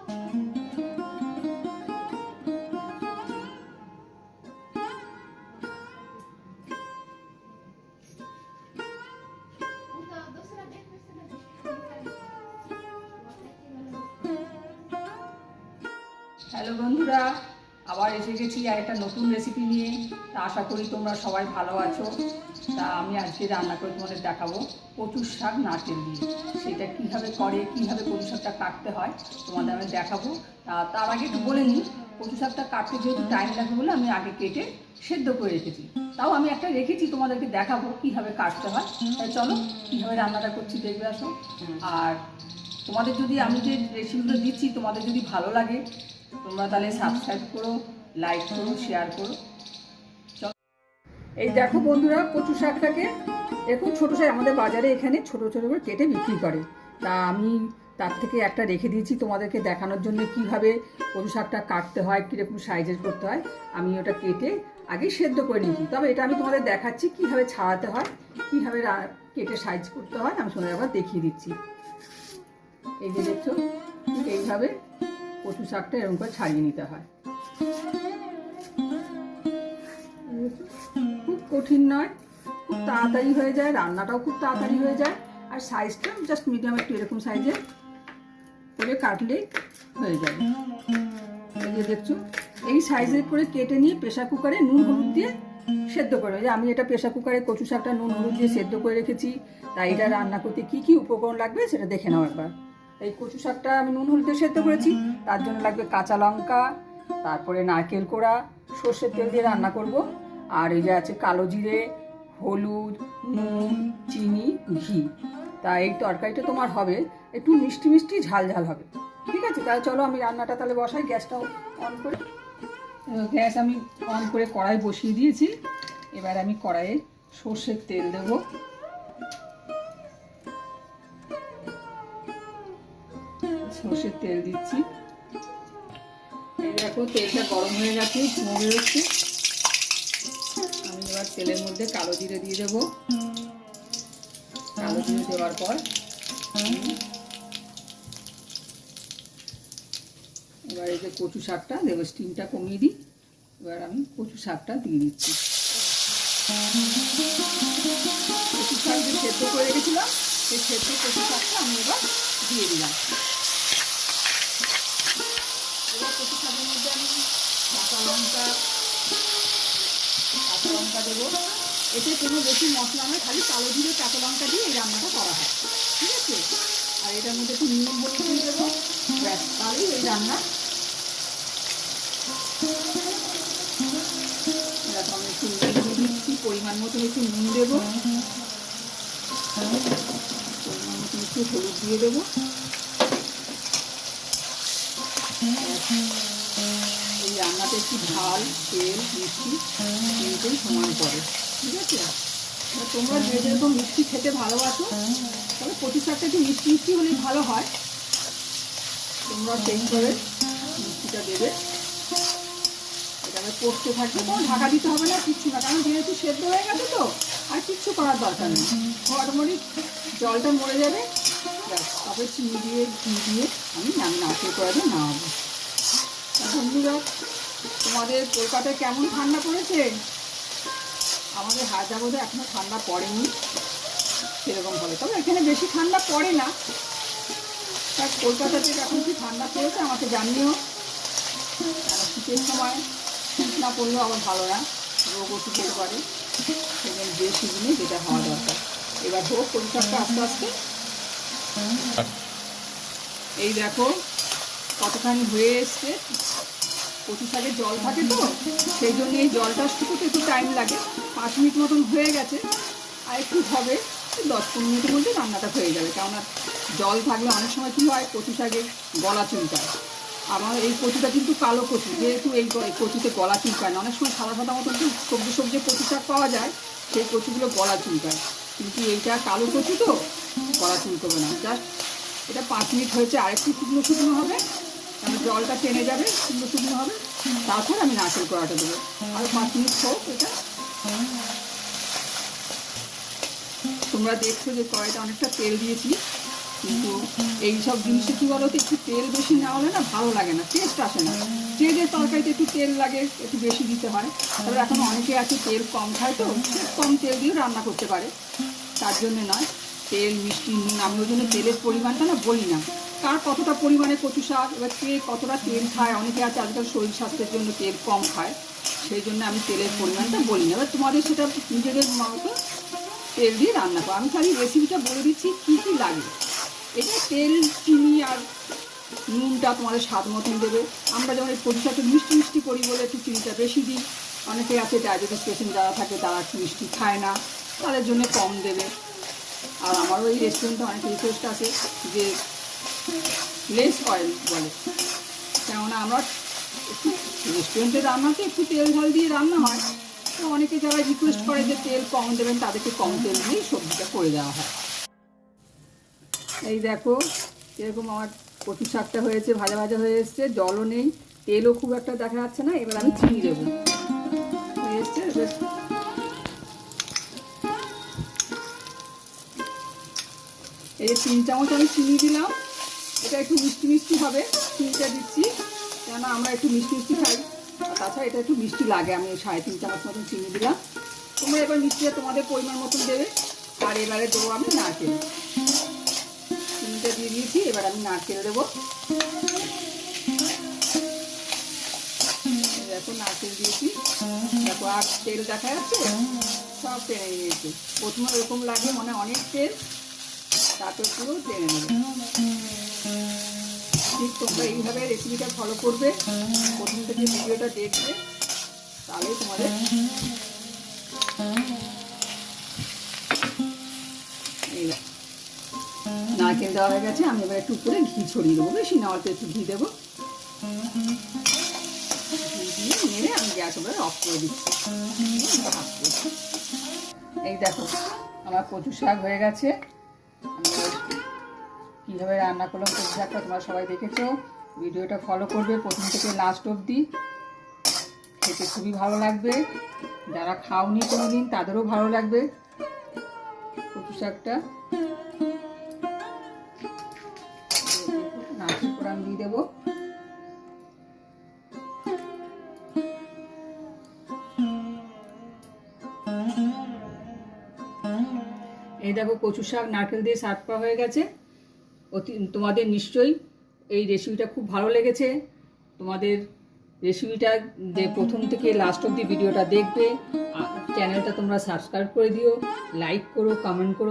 Hello বন্ধুরা, আবার এসে গেছি আর একটা নতুন রেসিপি নিয়ে। তা আশা করি তোমরা সবাই ভালো আছো। তা আমি আজকে রান্না করে তোমাদের দেখাবো কচুর শাক নারকেল দিয়ে। সেটা কীভাবে করে, কীভাবে কচু শাকটা কাটতে হয় তোমাদের আমি দেখাবো। তার আগে একটু বলে নিই, কচু শাকটা কাটতে যেহেতু টাইম লাগবে বলে আমি আগে কেটে সেদ্ধ করে রেখেছি। তাও আমি একটা রেখেছি, তোমাদেরকে দেখাবো কীভাবে কাটতে হয়। তাই চলো কীভাবে রান্নাটা করছি দেখবে আসো। আর তোমাদের যদি আমি যে রেসিপিগুলো দিচ্ছি তোমাদের যদি ভালো লাগে তোমরা তাহলে সাবস্ক্রাইব করো, লাইক করো, শেয়ার করো। চলো, এই দেখো বন্ধুরা, কচু শাকটাকে এরকম ছোটো শাক আমাদের বাজারে এখানে ছোটো ছোটো করে কেটে বিক্রি করে। তা আমি তার থেকে একটা রেখে দিয়েছি তোমাদেরকে দেখানোর জন্য কীভাবে কচু শাকটা কাটতে হয়, কীরকম সাইজের করতে হয়। আমি ওটা কেটে আগে সেদ্ধ করে নিয়েছি, তবে এটা আমি তোমাদের দেখাচ্ছি কীভাবে ছাড়াতে হয়, কীভাবে কেটে সাইজ করতে হয় আমি তোমাদের আবার দেখিয়ে দিচ্ছি। এই যে দেখছো, ঠিক এইভাবে কচু শাকটা এরকম করে ছাড়িয়ে নিতে হয়। খুব কঠিন নয়, খুব তাড়াতাড়ি হয়ে যায়, রান্নাটাও খুব তাড়াতাড়ি হয়ে যায়। আর সাইজটা জাস্ট মিডিয়াম একটু এরকম সাইজে করে কাটলেই হয়ে যাবে। এই যে দেখছো, এই সাইজের করে কেটে নিয়ে প্রেসার কুকারে নুন হলুদ দিয়ে সেদ্ধ করে। যে আমি এটা প্রেসার কুকারে কচু শাকটা নুন হলুদ দিয়ে সেদ্ধ করে রেখেছি। তাই এটা রান্না করতে কী কী উপকরণ লাগবে সেটা দেখে নাও একবার। এই কচু শাকটা আমি নুন হলুদে সেদ্ধ করেছি, তার জন্য লাগবে কাঁচা লঙ্কা, তারপরে নারকেল কোড়া, সর্ষের তেল দিয়ে রান্না করব। আর এই যে আছে কালো জিরে, হলুদ, নুন, চিনি, ঘি। তা এই তরকারিটা তোমার হবে একটু মিষ্টি মিষ্টি ঝাল ঝাল হবে। ঠিক আছে, তাহলে চলো আমি রান্নাটা তাহলে বসাই। গ্যাসটাও অন করে, গ্যাস আমি অন করে কড়াই বসিয়ে দিয়েছি। এবার আমি কড়াইয়ে সর্ষের তেল দেবো। সর্ষের তেল দিচ্ছি। এই দেখো তেলটা গরম হয়ে গেছে, ধোঁয়া বেরোচ্ছে। আমি এবার তেলের মধ্যে কালো জিরে দিয়ে দেবো। কালো জিরে দেওয়ার পর এবার এই যে কচু শাকটা দেবো, স্টিমটা কমিয়ে দিই। এবার আমি কচু শাকটা দিয়ে দিচ্ছি। কচু শাক যে সেদ্ধ করে রেখেছিলাম সেই সেদ্ধ কচু শাকটা আমি এবার দিয়ে দিলাম। এবার কচু শাকের মধ্যে আমি কাঁচা লঙ্কা দেবো। এতে কোনো বেশি মশলা নয়, খালি কালো জিরে কাঁচা লঙ্কা দিয়ে এই রান্নাটা করা হয়। ঠিক আছে, আর এটার মধ্যে একটু নুন হলুদ দিয়ে দেবো, ব্যাস তাহলেই এই রান্না। এরকম আমি একটু নুন দিয়ে দিচ্ছি, পরিমাণ মতন একটু নুন দেবো, পরিমাণ মতন একটু হলুদ দিয়ে দেবো। এই রান্নাতে একটু ঝাল, তেল, মিষ্টি তিনটেই সমান করে। ঠিক আছে, তোমরা যে যেরকম মিষ্টি খেতে ভালোবাসো, তবে কচু শাকটা একটু মিষ্টি মিষ্টি হলেই ভালো হয়। তোমরা সেই করে মিষ্টিটা দেবে। এটাকে কষতে থাকবে, কোনো ঢাকা দিতে হবে না, কিচ্ছু না, কারণ যেহেতু সেদ্ধ হয়ে গেছে তো আর কিচ্ছু করার দরকার নেই। অটোমেটিক জলটা মরে যাবে, তবে চিনি দিয়ে ঘি দিয়ে আমি নারকেল কোড়া দিয়ে নামাবো। বন্ধুরা, তোমাদের কলকাতায় কেমন ঠান্ডা পড়েছে? আমাদের হায়দ্রাবাদে এখনো ঠান্ডা পড়েনি সেরকম হবে, তবে এখানে বেশি ঠান্ডা পড়ে না। তাই কলকাতাতে এখন কি ঠান্ডা পড়েছে আমাকে জানিও। আর শীতের সময় শীত না পড়লেও আবার ভালো না, রোগ ওষুধ যেতে পারে। সেখানে যে সিজনে যেটা হওয়া দরকার। এবার হোক কচু শাকটা আস্তে আস্তে। এই দেখো কতখানি হয়ে এসছে। কচু শাকের জল থাকে তো, সেই জন্য এই জলটা শুকোতে একটু টাইম লাগে। 5 মিনিট মতন হয়ে গেছে, আর একটু হবে, 10-15 মিনিটের মধ্যে রান্নাটা হয়ে যাবে। কেননা জল থাকলে অনেক সময় কী হয়, কচু শাকে গলা চুলকায়। আমার এই কচুটা কিন্তু কালো কচু, যেহেতু এই কচুতে গলা চুলকায় না। অনেক সময় সাদা সাদা মতন সবজি কচু শাক পাওয়া যায়, সেই কচুগুলো গলা চুলকায়, কিন্তু এইটা কালো কচু তো গলা চুলকবে না। জাস্ট এটা 5 মিনিট হয়েছে, আরেকটু শুকনো শুকনো হবে, কারণ জলটা টেনে যাবে, শুকনো শুকনো হবে। তারপর আমি নারকেল কোড়াটা দেবো। আরও 5 মিনিট হোক এটা। তোমরা দেখছো যে কড়াইটা অনেকটা তেল দিয়েছি, কিন্তু এইসব জিনিসে কী বলো তো, একটু তেল বেশি না হলে না ভালো লাগে না, টেস্ট আসে না। যে যে তরকারিতে একটু তেল লাগে একটু বেশি দিতে হয়। তবে এখন অনেকে আছে তেল কম খায়, তো কম তেল দিয়েও রান্না করতে পারে, তার জন্যে নয়। তেল, মিষ্টি, নুন, আমি ওই জন্য তেলের পরিমাণটা না বলি না, কার কতটা পরিমাণে কচু শাক, এবার কে কতটা তেল খায়। অনেকে আছে আজকাল শরীর স্বাস্থ্যের জন্য তেল কম খায়, সেই জন্য আমি তেলের পরিমাণটা বলি না। এবার তোমাদের সেটা নিজেদের মতো তেল দিয়ে রান্না করো। আমি খালি রেসিপিটা বলে দিচ্ছি কী কী লাগে। এটা তেল, চিনি আর নুনটা তোমাদের স্বাদ মতন দেবে। আমরা যেমন এই কচু শাকে মিষ্টি মিষ্টি করি বলে একটু চিনিটা বেশি দিই। অনেকে আছে ডায়াবেটিস পেশেন্ট যারা থাকে তারা একটু মিষ্টি খায় না, তাদের জন্য কম দেবে। আর আমারও এই রেস্টুরেন্টে অনেক রিকোয়েস্ট আছে যে লেস অয়েল বলে, কেননা আমরা একটু রেস্টুরেন্টে রান্নাতে একটু তেল ঝাল দিয়ে রান্না হয়, তো অনেকে যারা রিকোয়েস্ট করে যে তেল কম দেবেন তাদেরকে কম তেল দিয়ে সবজিটা করে দেওয়া হয়। এই দেখো এরকম আমার কচু শাকটা হয়েছে, ভাজা ভাজা হয়ে এসছে, জলও নেই, তেলও খুব একটা দেখা যাচ্ছে না। এবার আমি চিনি দেবো, হয়ে এসছে। এই 3 চামচ আমি চিনি দিলাম, এটা একটু মিষ্টি মিষ্টি হবে, চিনিটা দিচ্ছি কেননা আমরা একটু মিষ্টি মিষ্টি খাই, আর তাছাড়া এটা একটু মিষ্টি লাগে। আমি 3.5 চামচ মতন চিনি দিলাম। তোমরা এবার মিষ্টিটা তোমাদের পরিমাণ মতন দেবে। আর এবারে দেবো আমি নারকেল, চিনিটা দিয়ে দিয়েছি, এবার আমি নারকেল দেবো। দেখো নারকেল দিয়েছি, দেখো আর তেল দেখা যাচ্ছে, সব টেনে নিয়েছি। প্রথমে এরকম লাগে মনে অনেক তেল, তারপর পুরো টেনে নেবে। ঠিক তোমরা এইভাবে রেসিপিটা ফলো করবে, প্রথম থেকে ভিডিওটা দেখবে, তাহলে তোমাদের নারকেল দেওয়া হয়ে গেছে। আমি এবার একটু উপরে ঘি ছড়িয়ে দেবো, বেশি না অল্প একটু ঘি দেবো। ঘি দিয়ে নেড়ে আমি গ্যাস এবার অফ করে দিচ্ছি। এই দেখো আমার কচু শাক হয়ে গেছে। আমি কীভাবে রান্না করলাম কচু শাকটা তোমরা সবাই দেখেছো। ভিডিওটা ফলো করবে প্রথম থেকে লাস্ট অবধি, খেতে খুবই ভালো লাগবে। যারা খাওনি কোনোদিন তাদেরও ভালো লাগবে কচু শাকটা। নারকেল কোড়ান দিয়ে দেবো। এই দেখো কচু শাক নারকেল দিয়ে সার্ভ করা হয়ে গেছে। তোমাদের নিশ্চয়ই এই রেসিপিটা খুব ভালো লেগেছে। তোমাদের রেসিপিটা যে প্রথম থেকে লাস্ট অবধি ভিডিওটা দেখবে, চ্যানেলটা তোমরা সাবস্ক্রাইব করে দিও, লাইক করো, কমেন্ট করো।